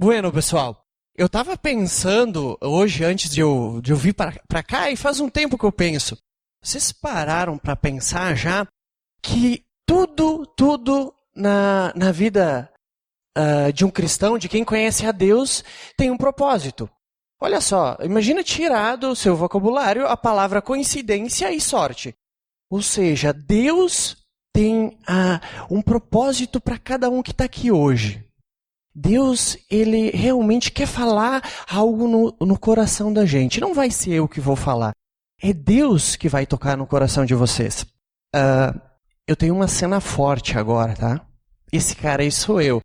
Bueno, pessoal, eu tava pensando hoje, antes de eu vir pra cá, e faz um tempo que eu penso. Vocês pararam pra pensar já que tudo na vida de um cristão, de quem conhece a Deus, tem um propósito. Olha só, imagina tirar do seu vocabulário a palavra coincidência e sorte. Ou seja, Deus tem um propósito para cada um que está aqui hoje. Deus, ele realmente quer falar algo no coração da gente. Não vai ser eu que vou falar. É Deus que vai tocar no coração de vocês. Eu tenho uma cena forte agora, tá? Esse cara aí sou eu.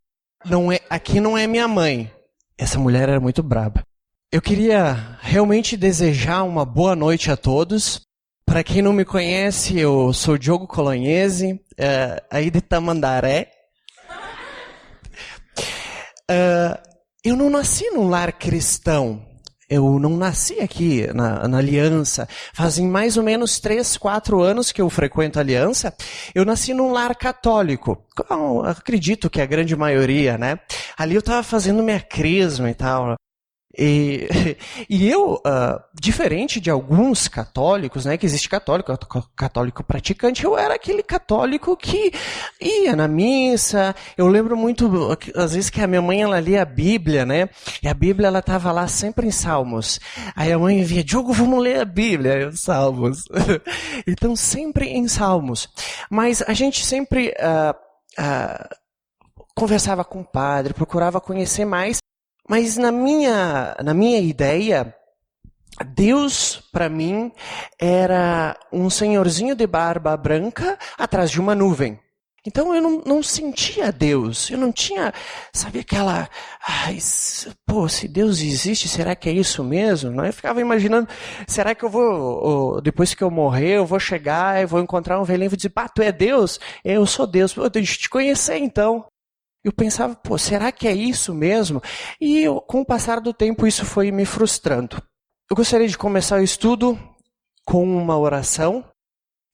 Aqui não é minha mãe. Essa mulher era muito braba. Eu queria realmente desejar uma boa noite a todos. Para quem não me conhece, eu sou Diogo Colognesi, aí de Tamandaré. Eu não nasci num lar cristão. Eu não nasci aqui na Aliança. Fazem mais ou menos 3, 4 anos que eu frequento a Aliança. Eu nasci num lar católico. Acredito que a grande maioria, né? Ali eu estava fazendo minha crisma e tal. E eu, diferente de alguns católicos, né, que existe católico praticante, eu era aquele católico que ia na missa. Eu lembro muito, às vezes, que a minha mãe, ela lia a Bíblia, né, e a Bíblia, ela estava lá sempre em Salmos. Aí a mãe via, Diogo, vamos ler a Bíblia, os Salmos. Então, sempre em Salmos. Mas a gente sempre conversava com o padre, procurava conhecer mais. Mas na minha ideia, Deus, para mim, era um senhorzinho de barba branca atrás de uma nuvem. Então eu não sentia Deus, eu não tinha, sabe, aquela, se Deus existe, será que é isso mesmo? Eu ficava imaginando, será que eu vou, depois que eu morrer, eu vou chegar e vou encontrar um velhinho e vou dizer, tu é Deus? Eu sou Deus, eu tenho que te conhecer então. Eu pensava, será que é isso mesmo? E com o passar do tempo, isso foi me frustrando. Eu gostaria de começar o estudo com uma oração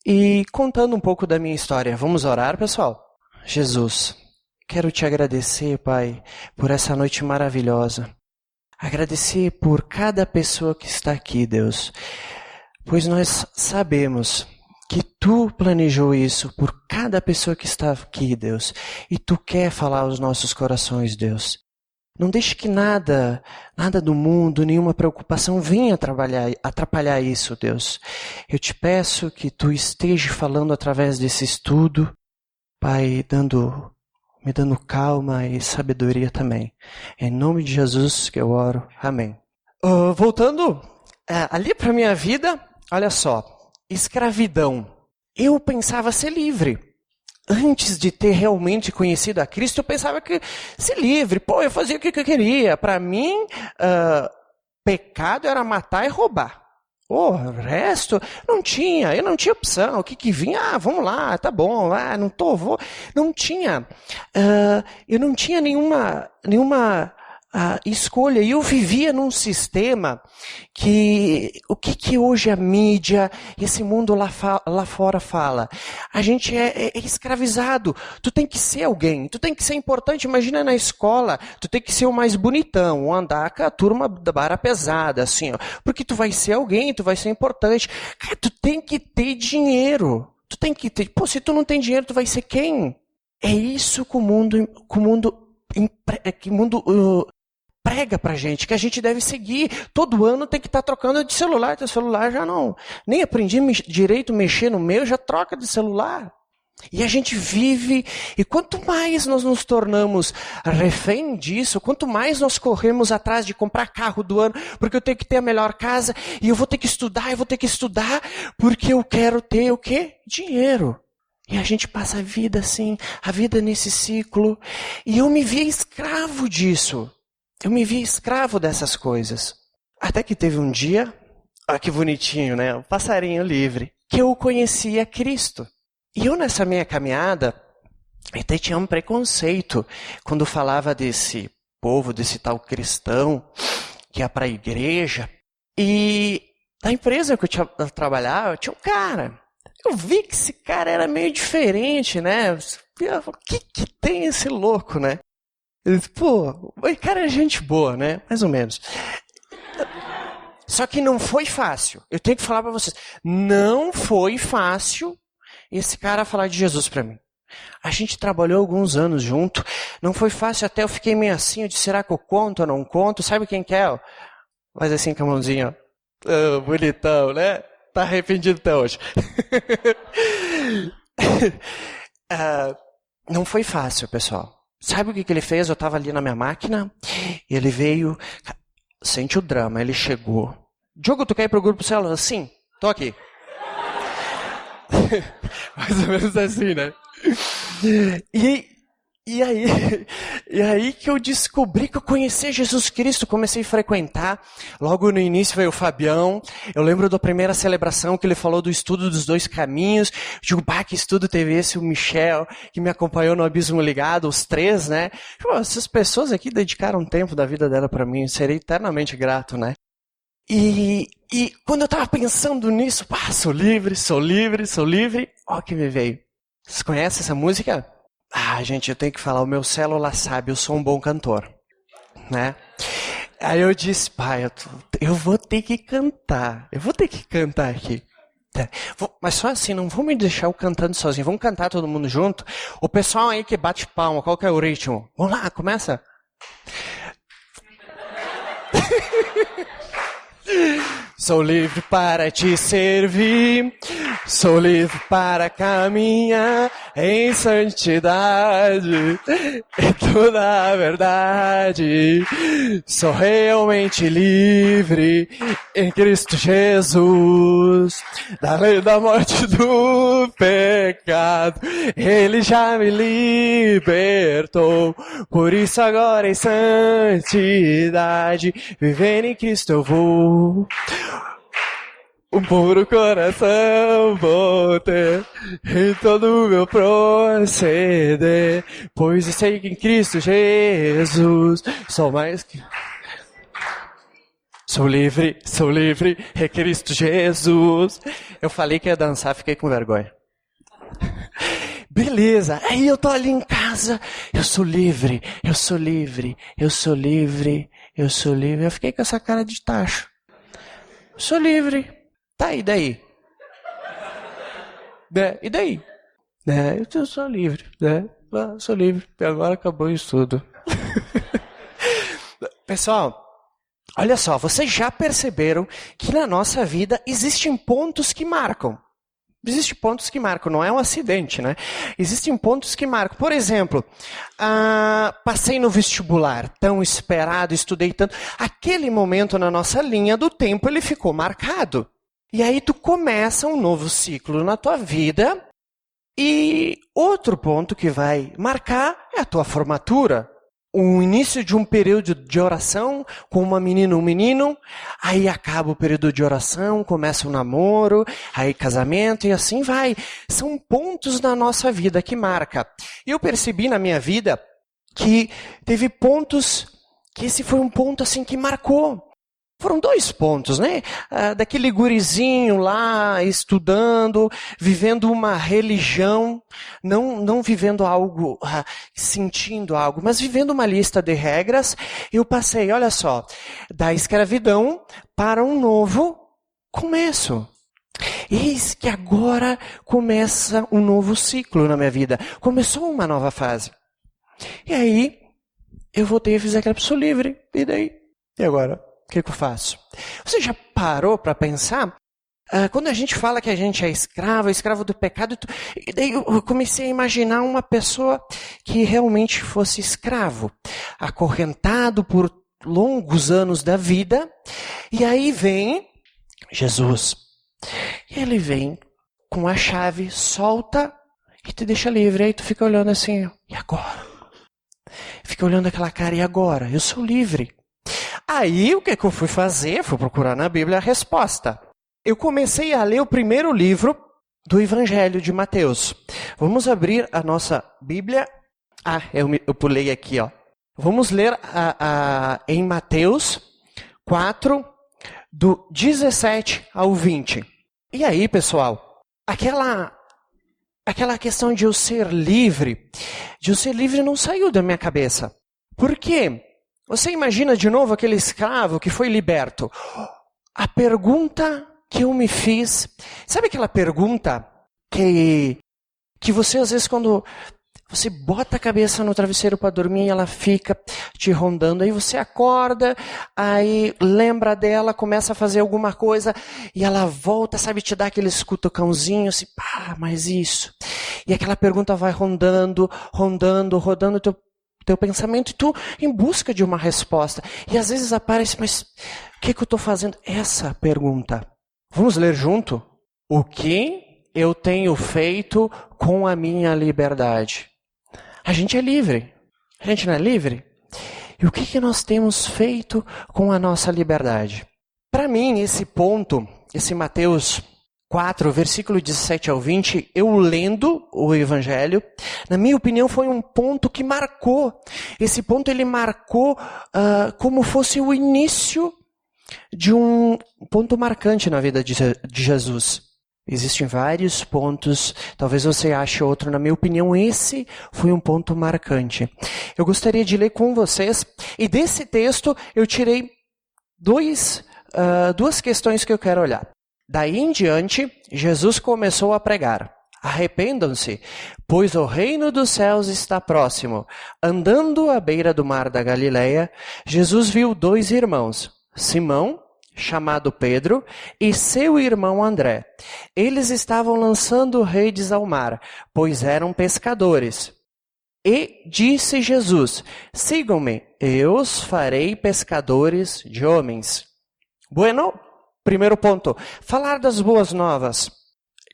e contando um pouco da minha história. Vamos orar, pessoal? Jesus, quero te agradecer, Pai, por essa noite maravilhosa. Agradecer por cada pessoa que está aqui, Deus. Pois nós sabemos que Tu planejou isso por cada pessoa que está aqui, Deus. E Tu quer falar aos nossos corações, Deus. Não deixe que nada do mundo, nenhuma preocupação venha atrapalhar isso, Deus. Eu te peço que Tu esteja falando através desse estudo, Pai, me dando calma e sabedoria também. Em nome de Jesus que eu oro. Amém. Voltando ali para minha vida, olha só. Escravidão. Eu pensava ser livre. Antes de ter realmente conhecido a Cristo, eu pensava que ser livre. Eu fazia o que eu queria. Para mim, pecado era matar e roubar. O resto, eu não tinha opção. O que vinha? Vamos lá, tá bom, vou. Não tinha. Eu não tinha nenhuma escolha. E eu vivia num sistema que o que hoje a mídia, esse mundo lá fora fala. A gente é escravizado. Tu tem que ser alguém, tu tem que ser importante. Imagina na escola, tu tem que ser o mais bonitão, andar com a turma da vara pesada, assim, ó, porque tu vai ser alguém, tu vai ser importante. Cara, tu tem que ter dinheiro. Tu tem que ter. Se tu não tem dinheiro, tu vai ser quem? É isso que o mundo prega pra gente, que a gente deve seguir. Todo ano tem que estar trocando de celular. Teu celular já não... Nem aprendi direito a mexer no meu, já troca de celular. E a gente vive... E quanto mais nós nos tornamos refém disso, quanto mais nós corremos atrás de comprar carro do ano, porque eu tenho que ter a melhor casa, e eu vou ter que estudar, porque eu quero ter o quê? Dinheiro. E a gente passa a vida assim, a vida nesse ciclo. E eu me via escravo disso. Eu me via escravo dessas coisas. Até que teve um dia, olha que bonitinho, né? Um passarinho livre, que eu conhecia Cristo. E eu nessa minha caminhada, até tinha um preconceito quando falava desse povo, desse tal cristão, que ia para a igreja. E na empresa que eu trabalhava, tinha um cara. Eu vi que esse cara era meio diferente, né? O que tem esse louco, né? Eu disse, pô, o cara é gente boa, né? Mais ou menos. Só que não foi fácil. Eu tenho que falar para vocês. Não foi fácil esse cara falar de Jesus para mim. A gente trabalhou alguns anos junto. Não foi fácil, até eu fiquei meio assim. Eu disse, será que eu conto ou não conto? Sabe quem que é? Ó? Faz assim com a mãozinha. Ó. Oh, bonitão, né? Tá arrependido até hoje. Não foi fácil, pessoal. Sabe o que ele fez? Eu estava ali na minha máquina. Ele veio... Sente o drama. Ele chegou. Diogo, tu quer ir pro grupo Célula? Sim, tô aqui. Mais ou menos assim, né? E aí que eu descobri que eu conhecia Jesus Cristo, comecei a frequentar. Logo no início veio o Fabião. Eu lembro da primeira celebração que ele falou do estudo dos dois caminhos. Eu digo, bah, que estudo teve esse? O Michel, que me acompanhou no Abismo Ligado, os três, né? Pô, essas pessoas aqui dedicaram um tempo da vida dela para mim, eu serei eternamente grato, né? E quando eu estava pensando nisso, pá, sou livre, sou livre, sou livre, ó o que me veio. Vocês conhecem essa música? Ah, gente, eu tenho que falar, o meu célula sabe, eu sou um bom cantor, né? Aí eu disse, pai, eu vou ter que cantar aqui. Mas só assim, não vou me deixar eu cantando sozinho, vamos cantar todo mundo junto? O pessoal aí que bate palma, qual que é o ritmo? Vamos lá, começa. Sou livre para te servir, sou livre para caminhar em santidade, em toda a verdade. Sou realmente livre em Cristo Jesus, da lei da morte do pecado. Ele já me libertou, por isso agora em santidade, vivendo em Cristo eu vou. Um puro coração vou ter em todo o meu proceder, pois eu sei que em Cristo Jesus sou mais que... Sou livre em Cristo Jesus. Eu falei que ia dançar, fiquei com vergonha. Beleza, aí eu tô ali em casa, eu sou livre, eu sou livre, eu sou livre, eu sou livre. Eu fiquei com essa cara de tacho. Sou livre. Tá, e daí? Né? E daí? Né? Eu sou livre, né? Eu sou livre. Agora acabou isso tudo. Pessoal, olha só, vocês já perceberam que na nossa vida existem pontos que marcam. Existem pontos que marcam, não é um acidente, né? Existem pontos que marcam. Por exemplo, passei no vestibular, tão esperado, estudei tanto. Aquele momento na nossa linha do tempo, ele ficou marcado. E aí tu começa um novo ciclo na tua vida. E outro ponto que vai marcar é a tua formatura. O início de um período de oração com uma menina ou um menino, aí acaba o período de oração, começa o namoro, aí casamento e assim vai. São pontos na nossa vida que marca. Eu percebi na minha vida que teve pontos, que esse foi um ponto assim que marcou. Foram 2 pontos, né? Daquele gurizinho lá, estudando, vivendo uma religião, não vivendo algo, sentindo algo, mas vivendo uma lista de regras. Eu passei, olha só, da escravidão para um novo começo. Eis que agora começa um novo ciclo na minha vida. Começou uma nova fase. E aí, eu voltei a fazer aquela pessoa livre. E daí? E agora? O que eu faço? Você já parou para pensar? Quando a gente fala que a gente é escravo do pecado, e daí eu comecei a imaginar uma pessoa que realmente fosse escravo, acorrentado por longos anos da vida, e aí vem Jesus. Ele vem com a chave, solta e te deixa livre. Aí tu fica olhando assim, e agora? Fica olhando aquela cara, e agora? Eu sou livre. Aí, o que eu fui fazer? Fui procurar na Bíblia a resposta. Eu comecei a ler o primeiro livro do Evangelho de Mateus. Vamos abrir a nossa Bíblia. Eu pulei aqui, ó. Vamos ler em Mateus 4, do 17 ao 20. E aí, pessoal, aquela questão de eu ser livre não saiu da minha cabeça. Por quê? Você imagina de novo aquele escravo que foi liberto. A pergunta que eu me fiz, sabe aquela pergunta que você às vezes quando você bota a cabeça no travesseiro para dormir e ela fica te rondando, aí você acorda, aí lembra dela, começa a fazer alguma coisa e ela volta, sabe, te dá aqueles cutucãozinhos, assim, pá, mas isso. E aquela pergunta vai rondando teu pensamento e tu em busca de uma resposta. E às vezes aparece, mas o que eu estou fazendo? Essa pergunta. Vamos ler junto? O que eu tenho feito com a minha liberdade? A gente é livre. A gente não é livre? E o que nós temos feito com a nossa liberdade? Para mim, esse ponto, esse Mateus 4, versículo 17 ao 20, eu lendo o Evangelho, na minha opinião, foi um ponto que marcou. Esse ponto ele marcou como fosse o início de um ponto marcante na vida de Jesus. Existem vários pontos, talvez você ache outro. Na minha opinião, esse foi um ponto marcante. Eu gostaria de ler com vocês, e desse texto eu tirei duas questões que eu quero olhar. Daí em diante, Jesus começou a pregar: arrependam-se, pois o reino dos céus está próximo. Andando à beira do mar da Galileia, Jesus viu 2 irmãos, Simão, chamado Pedro, e seu irmão André. Eles estavam lançando redes ao mar, pois eram pescadores. E disse Jesus: sigam-me, eu os farei pescadores de homens. Bueno, primeiro ponto, falar das boas novas.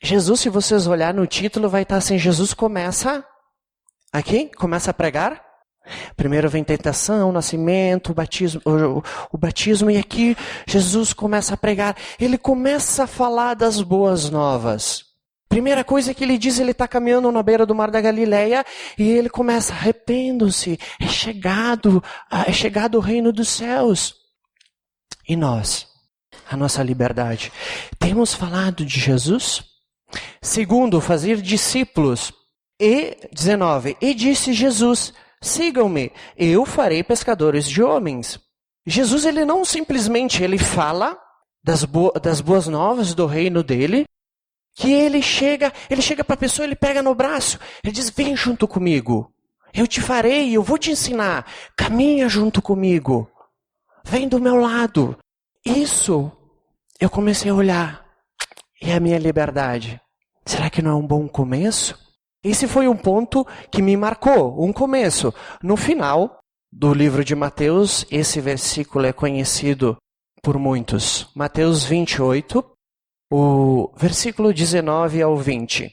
Jesus, se vocês olharem no título, vai estar assim, Jesus começa a pregar. Primeiro vem tentação, nascimento, o batismo, e aqui Jesus começa a pregar. Ele começa a falar das boas novas. Primeira coisa que ele diz, ele está caminhando na beira do mar da Galileia e ele começa: arrependam-se, é chegado o reino dos céus. E nós, a nossa liberdade, temos falado de Jesus? Segundo, fazer discípulos. E 19, e disse Jesus: sigam-me, eu farei pescadores de homens. Jesus, ele não simplesmente ele das boas novas do reino dele, que ele chega para a pessoa, ele pega no braço, ele diz: vem junto comigo, eu te farei, eu vou te ensinar, caminha junto comigo, vem do meu lado. Isso, eu comecei a olhar, e a minha liberdade, será que não é um bom começo? Esse foi um ponto que me marcou, um começo. No final do livro de Mateus, esse versículo é conhecido por muitos. Mateus 28, o versículo 19 ao 20.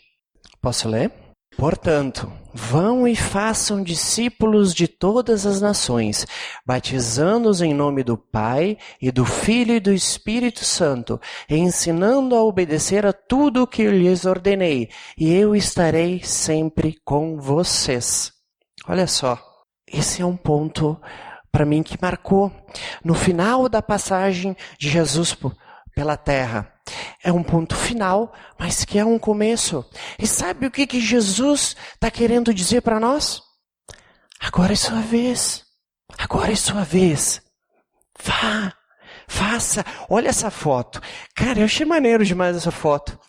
Posso ler? Portanto, vão e façam discípulos de todas as nações, batizando-os em nome do Pai e do Filho e do Espírito Santo, e ensinando a obedecer a tudo o que lhes ordenei, e eu estarei sempre com vocês. Olha só, esse é um ponto para mim que marcou. No final da passagem de Jesus pela terra, é um ponto final, mas que é um começo. E sabe o que Jesus está querendo dizer para nós? Agora é sua vez. Agora é sua vez. Vá, faça. Olha essa foto. Cara, eu achei maneiro demais essa foto.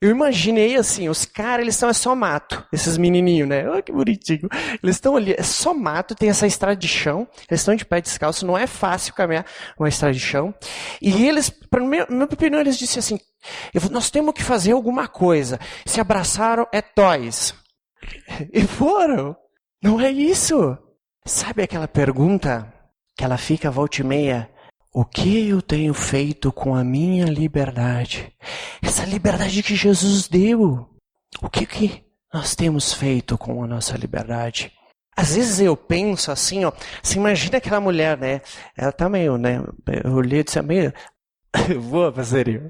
Eu imaginei assim, os caras, eles estão, é só mato. Esses menininhos, né? Olha que bonitinho. Eles estão ali, é só mato, tem essa estrada de chão. Eles estão de pé descalço, não é fácil caminhar uma estrada de chão. E eles, para minha opinião, eles disseram assim: nós temos que fazer alguma coisa. Se abraçaram, é toys. E foram. Não é isso. Sabe aquela pergunta que ela fica volta e meia? O que eu tenho feito com a minha liberdade? Essa liberdade que Jesus deu. O que nós temos feito com a nossa liberdade? Às vezes eu penso assim, ó. Você imagina aquela mulher, né? Ela tá meio, né? Eu olhei e disse, meio... Voa, passarinho.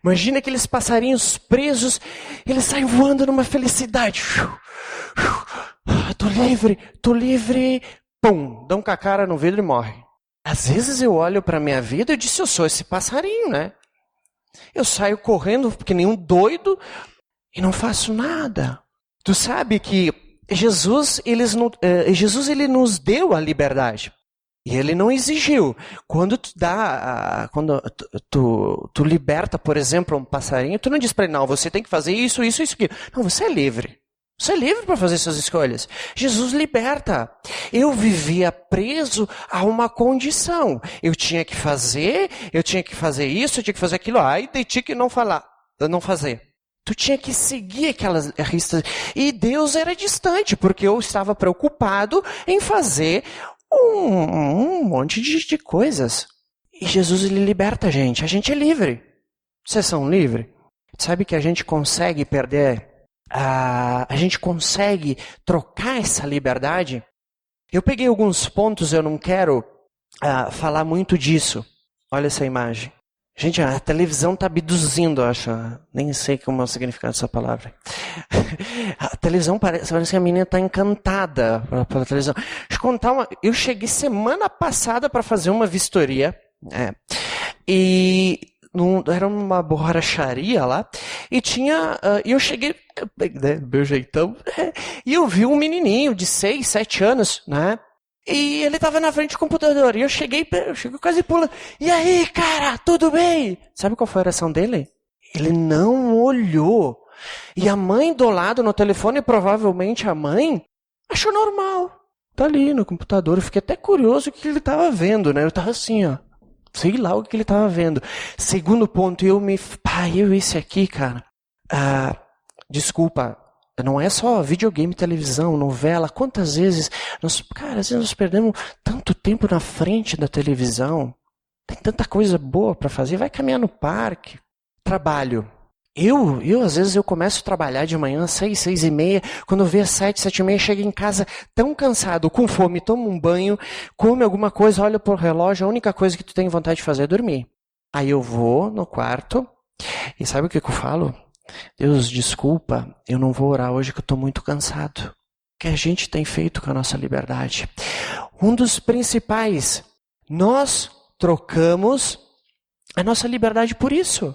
Imagina aqueles passarinhos presos. Eles saem voando numa felicidade. Tô livre. Pum, dão com a cara no vidro e morre. Às vezes eu olho para a minha vida e disse, eu sou esse passarinho, né? Eu saio correndo que nem um doido e não faço nada. Tu sabe que Jesus ele nos deu a liberdade. E ele não exigiu. Quando tu liberta, por exemplo, um passarinho, tu não diz para ele, não, você tem que fazer isso, isso, isso, aquilo. Não, você é livre. Você é livre para fazer suas escolhas. Jesus liberta. Eu vivia preso a uma condição. Eu tinha que fazer isso, eu tinha que fazer aquilo. Ai, de ti que não fazer. Tu tinha que seguir aquelas listas. E Deus era distante, porque eu estava preocupado em fazer um monte de coisas. E Jesus, ele liberta a gente. A gente é livre. Vocês são livres? Sabe que a gente consegue perder... a gente consegue trocar essa liberdade? Eu peguei alguns pontos, eu não quero falar muito disso. Olha essa imagem. Gente, a televisão está abduzindo, eu acho. Nem sei como é o significado dessa palavra. A televisão parece que a menina está encantada pela televisão. Deixa eu contar eu cheguei semana passada para fazer uma vistoria. E era uma borracharia lá. E eu cheguei, meu jeitão, e eu vi um menininho de 6, 7 anos, né? E ele estava na frente do computador. E eu cheguei quase pulando. E aí, cara, tudo bem? Sabe qual foi a reação dele? Ele não olhou. E a mãe do lado no telefone, provavelmente a mãe, achou normal. Tá ali no computador. Eu fiquei até curioso o que ele estava vendo, né? Eu estava assim, ó. Sei lá o que ele estava vendo. Segundo ponto, esse aqui, cara. Desculpa. Não é só videogame, televisão, novela. Quantas vezes às vezes nós perdemos tanto tempo na frente da televisão. Tem tanta coisa boa para fazer. Vai caminhar no parque. Trabalho. Às vezes, eu começo a trabalhar de manhã, 6, 6:30. Quando eu vejo 7, 7:30, chego em casa tão cansado, com fome, tomo um banho, come alguma coisa, olho pro relógio, a única coisa que tu tem vontade de fazer é dormir. Aí eu vou no quarto e sabe o que eu falo? Deus, desculpa, eu não vou orar hoje que eu estou muito cansado. O que a gente tem feito com a nossa liberdade? Um dos principais, nós trocamos a nossa liberdade por isso.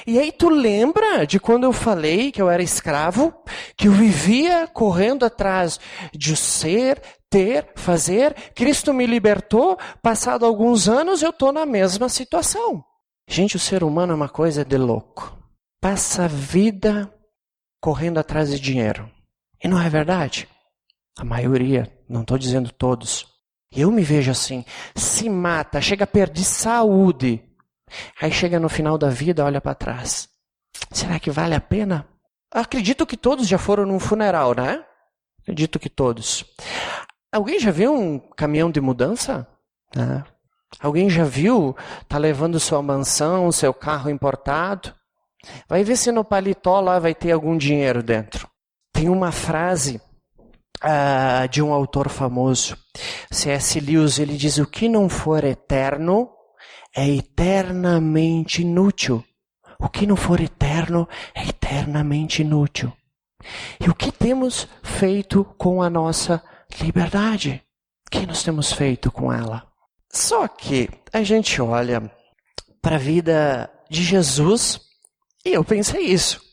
E aí tu lembra de quando eu falei que eu era escravo, que eu vivia correndo atrás de ser, ter, fazer, Cristo me libertou, passado alguns anos eu estou na mesma situação. Gente, o ser humano é uma coisa de louco. Passa a vida correndo atrás de dinheiro. E não é verdade? A maioria, não estou dizendo todos. Eu me vejo assim, se mata, chega a perder saúde. Aí chega no final da vida, olha para trás. Será que vale a pena? Acredito que todos já foram num funeral, né? Acredito que todos. Alguém já viu um caminhão de mudança? Alguém já viu? Tá levando sua mansão, seu carro importado? Vai ver se no paletó lá vai ter algum dinheiro dentro. Tem uma frase de um autor famoso, C.S. Lewis, ele diz: o que não for eterno é eternamente inútil. O que não for eterno é eternamente inútil. E o que temos feito com a nossa liberdade? O que nós temos feito com ela? Só que a gente olha para a vida de Jesus e eu pensei isso.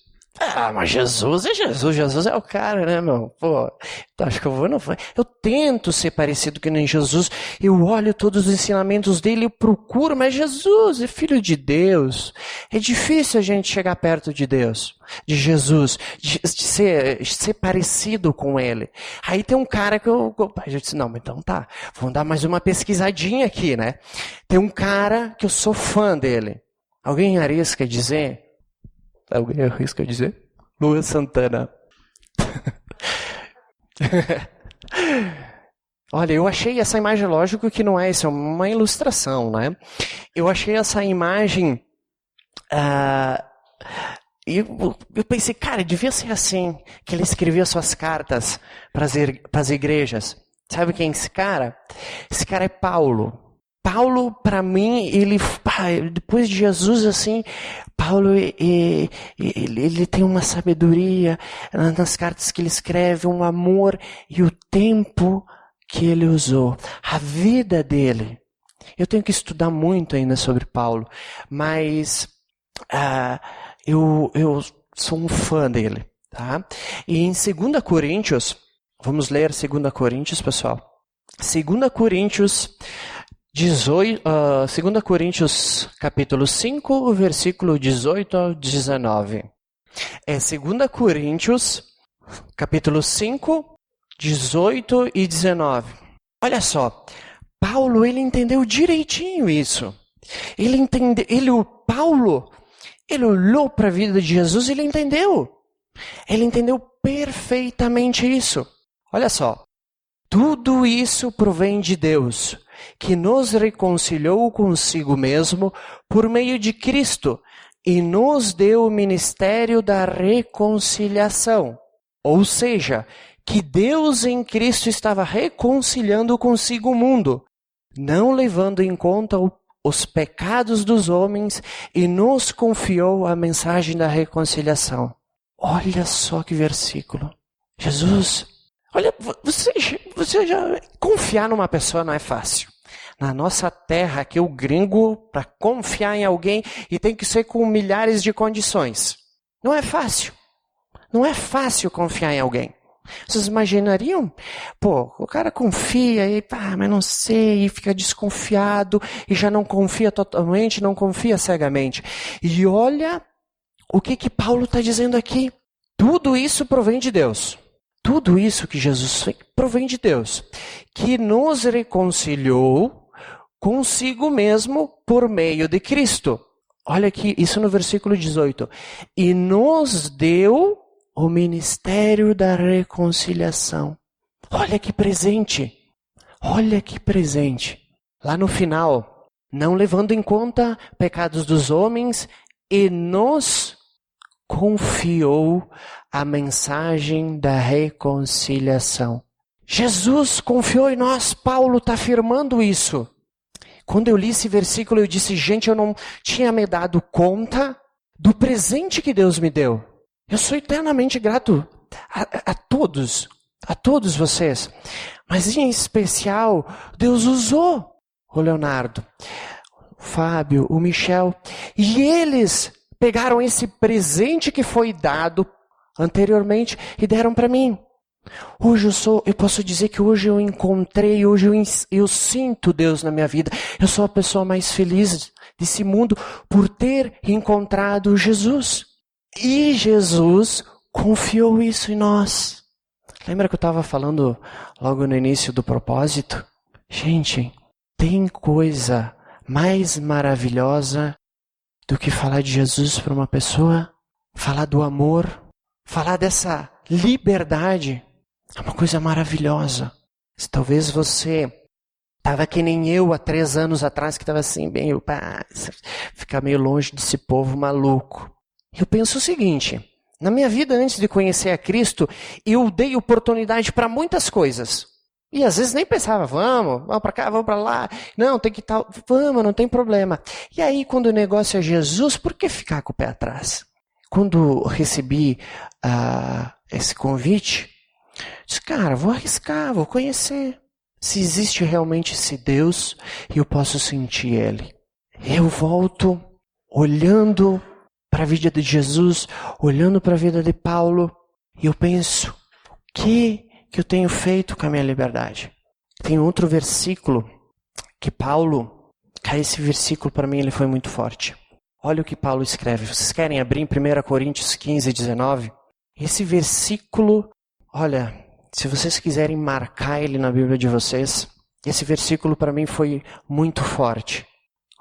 Mas Jesus é Jesus. Jesus é o cara, né, meu? Pô, tu acha que eu vou? Não foi. Eu tento ser parecido que nem Jesus. Eu olho todos os ensinamentos dele, eu procuro, mas Jesus é filho de Deus. É difícil a gente chegar perto de Deus, de Jesus, de ser parecido com ele. Aí tem um cara que a gente disse, não, mas então tá, vamos dar mais uma pesquisadinha aqui, né? Tem um cara que eu sou fã dele. Alguém arrisca dizer? Alguém arrisca dizer? Luan Santana. Olha, eu achei essa imagem, lógico que não é isso, é uma ilustração, né? Eu achei essa imagem e eu pensei, cara, devia ser assim que ele escrevia suas cartas para as igrejas. Sabe quem é esse cara? Esse cara é Paulo. Paulo, para mim, depois de Jesus, assim, Paulo, ele tem uma sabedoria nas cartas que ele escreve, um amor e o tempo que ele usou, a vida dele. Eu tenho que estudar muito ainda sobre Paulo, mas eu sou um fã dele. Tá? E em 2 Coríntios, Vamos ler 2 Coríntios, pessoal. 2 Coríntios 2 Coríntios capítulo 5, versículo 18 ao 19. É 2 Coríntios capítulo 5, 18 e 19. Olha só, Paulo, ele entendeu direitinho isso. Paulo olhou para a vida de Jesus e ele entendeu. Ele entendeu perfeitamente isso. Olha só, tudo isso provém de Deus, que nos reconciliou consigo mesmo por meio de Cristo e nos deu o ministério da reconciliação. Ou seja, que Deus em Cristo estava reconciliando consigo o mundo, não levando em conta os pecados dos homens, e nos confiou a mensagem da reconciliação. Olha só que versículo. Jesus, olha, você já confiar numa pessoa não é fácil. Na nossa terra, aqui o gringo, para confiar em alguém, e tem que ser com milhares de condições. Não é fácil. Não é fácil confiar em alguém. Vocês imaginariam? Pô, o cara confia e mas não sei, e fica desconfiado, e já não confia totalmente, não confia cegamente. E olha o que Paulo está dizendo aqui. Tudo isso provém de Deus. Tudo isso que Jesus fez provém de Deus, que nos reconciliou consigo mesmo por meio de Cristo. Olha aqui, isso no versículo 18. E nos deu o ministério da reconciliação. Olha que presente. Olha que presente. Lá no final, não levando em conta pecados dos homens, e nos confiou a mensagem da reconciliação. Jesus confiou em nós. Paulo está afirmando isso. Quando eu li esse versículo, eu disse, gente, eu não tinha me dado conta do presente que Deus me deu. Eu sou eternamente grato a todos vocês. Mas em especial, Deus usou o Leonardo, o Fábio, o Michel. E eles pegaram esse presente que foi dado anteriormente e deram para mim. Hoje eu posso dizer que hoje eu encontrei, hoje eu sinto Deus na minha vida. Eu sou a pessoa mais feliz desse mundo por ter encontrado Jesus. E Jesus confiou isso em nós. Lembra que eu estava falando logo no início do propósito? Gente, tem coisa mais maravilhosa do que falar de Jesus para uma pessoa? Falar do amor, falar dessa liberdade. É uma coisa maravilhosa. Se talvez você estava que nem eu há 3 anos atrás, que estava assim, ficar meio longe desse povo maluco. Eu penso o seguinte, na minha vida antes de conhecer a Cristo, eu dei oportunidade para muitas coisas. E às vezes nem pensava, vamos para cá, vamos para lá. Não, tem que tal, vamos, não tem problema. E aí quando o negócio é Jesus, por que ficar com o pé atrás? Quando recebi esse convite, disse, cara, vou arriscar, vou conhecer. Se existe realmente esse Deus, eu posso sentir Ele. Eu volto olhando para a vida de Jesus, olhando para a vida de Paulo, e eu penso, o que eu tenho feito com a minha liberdade? Tem outro versículo que Paulo, esse versículo para mim ele foi muito forte. Olha o que Paulo escreve. Vocês querem abrir em 1 Coríntios 15, 19? Esse versículo, olha, se vocês quiserem marcar ele na Bíblia de vocês, esse versículo para mim foi muito forte.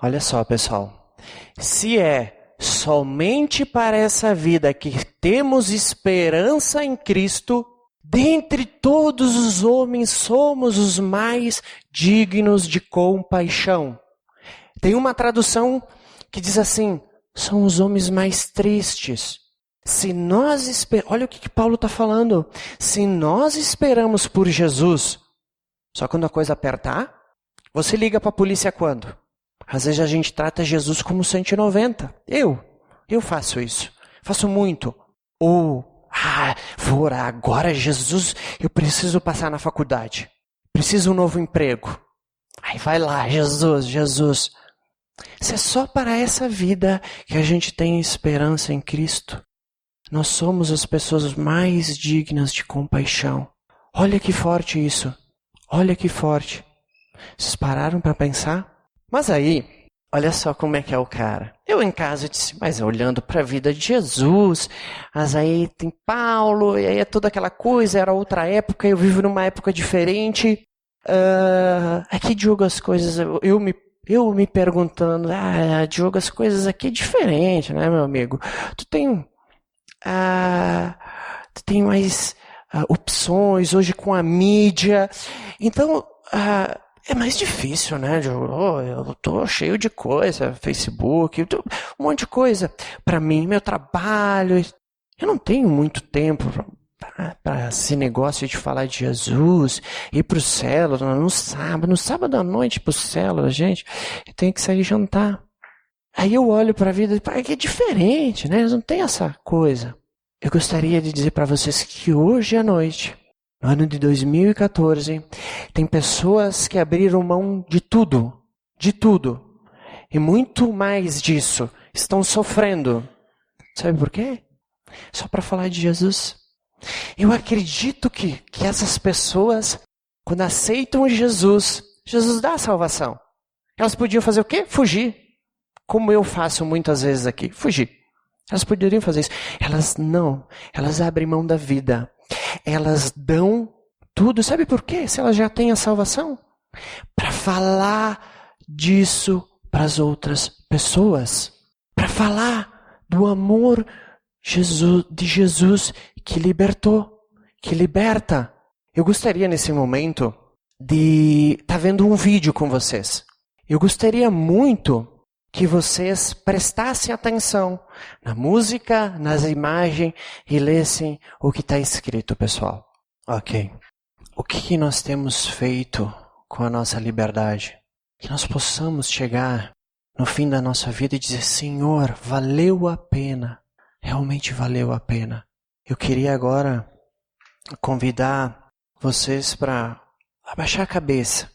Olha só, pessoal. Se é somente para essa vida que temos esperança em Cristo, dentre todos os homens somos os mais dignos de compaixão. Tem uma tradução que diz assim, são os homens mais tristes. Se nós olha o que Paulo está falando. Se nós esperamos por Jesus, só quando a coisa apertar, você liga para a polícia quando? Às vezes a gente trata Jesus como 190. Eu faço isso. Faço muito. Ou, vou orar agora, Jesus, eu preciso passar na faculdade. Preciso um novo emprego. Aí vai lá, Jesus. Se é só para essa vida que a gente tem esperança em Cristo, nós somos as pessoas mais dignas de compaixão. Olha que forte isso. Olha que forte. Vocês pararam para pensar? Mas aí, olha só como é que é o cara. Eu em casa disse, mas olhando para a vida de Jesus, mas aí tem Paulo, e aí é toda aquela coisa, era outra época, eu vivo numa época diferente. Aqui, Diogo, as coisas, eu me perguntando, Diogo, as coisas aqui é diferente, né, meu amigo? Tu tem mais opções hoje com a mídia, então é mais difícil, né? Eu tô cheio de coisa, Facebook, um monte de coisa. Para mim, meu trabalho, eu não tenho muito tempo para esse negócio de falar de Jesus, ir pro célula no sábado à noite pro célula, gente, eu tenho que sair jantar. Aí eu olho para a vida e é diferente, né? Não tem essa coisa. Eu gostaria de dizer para vocês que hoje à noite, no ano de 2014, tem pessoas que abriram mão de tudo, e muito mais disso, estão sofrendo. Sabe por quê? Só para falar de Jesus. Eu acredito que essas pessoas, quando aceitam Jesus, Jesus dá a salvação. Elas podiam fazer o quê? Fugir. Como eu faço muitas vezes aqui, fugir. Elas poderiam fazer isso. Elas não. Elas abrem mão da vida. Elas dão tudo. Sabe por quê? Se elas já têm a salvação? Para falar disso para as outras pessoas. Para falar do amor de Jesus que libertou, que liberta. Eu gostaria nesse momento de estar vendo um vídeo com vocês. Eu gostaria muito que vocês prestassem atenção na música, nas imagens e lessem o que está escrito, pessoal. Ok. O que nós temos feito com a nossa liberdade? Que nós possamos chegar no fim da nossa vida e dizer, Senhor, valeu a pena. Realmente valeu a pena. Eu queria agora convidar vocês para abaixar a cabeça.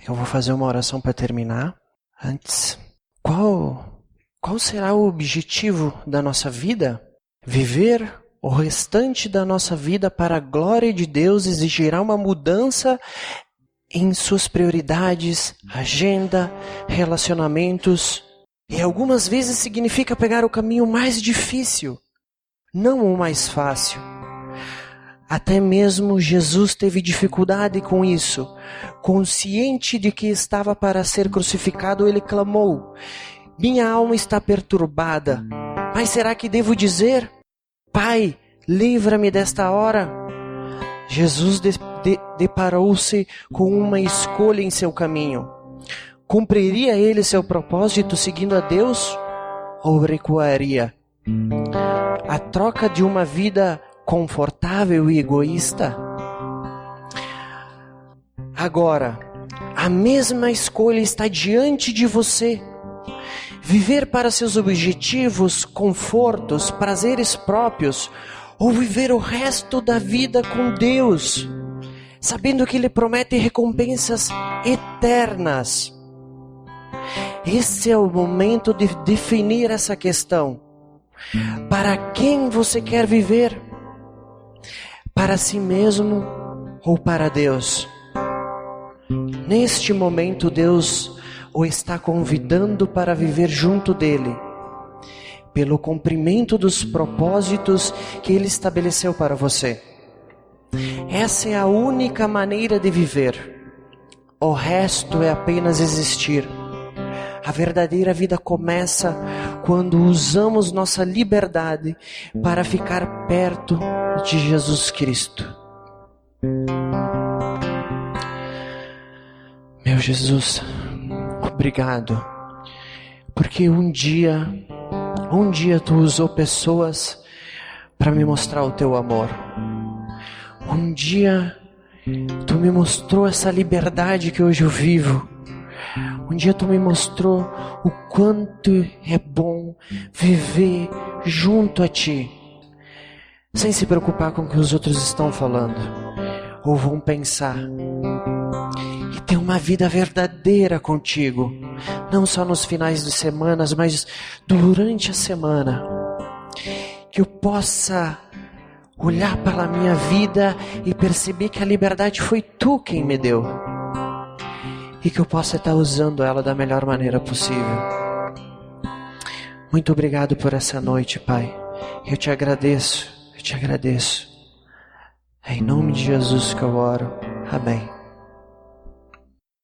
Eu vou fazer uma oração para terminar. Antes, qual será o objetivo da nossa vida? Viver o restante da nossa vida para a glória de Deus exigirá uma mudança em suas prioridades, agenda, relacionamentos. E algumas vezes significa pegar o caminho mais difícil, não o mais fácil. Até mesmo Jesus teve dificuldade com isso. Consciente de que estava para ser crucificado, ele clamou: minha alma está perturbada. Mas será que devo dizer: Pai, livra-me desta hora? Jesus deparou-se com uma escolha em seu caminho. Cumpriria ele seu propósito seguindo a Deus ou recuaria? A troca de uma vida confortável e egoísta? Agora, a mesma escolha está diante de você. Viver para seus objetivos, confortos, prazeres próprios, ou viver o resto da vida com Deus, sabendo que Ele promete recompensas eternas. Esse é o momento de definir essa questão. Para quem você quer viver? Para si mesmo ou para Deus? Neste momento, Deus o está convidando para viver junto dele, pelo cumprimento dos propósitos que Ele estabeleceu para você. Essa é a única maneira de viver. O resto é apenas existir. A verdadeira vida começa quando usamos nossa liberdade para ficar perto de Jesus Cristo. Meu Jesus, obrigado, porque um dia Tu usou pessoas para me mostrar o Teu amor. Um dia Tu me mostrou essa liberdade que hoje eu vivo. Um dia Tu me mostrou o quanto é bom viver junto a Ti, sem se preocupar com o que os outros estão falando ou vão pensar. E ter uma vida verdadeira contigo, não só nos finais de semana, mas durante a semana. Que eu possa olhar para a minha vida e perceber que a liberdade foi Tu quem me deu. E que eu possa estar usando ela da melhor maneira possível. Muito obrigado por essa noite, Pai. Eu te agradeço. É em nome de Jesus que eu oro. Amém.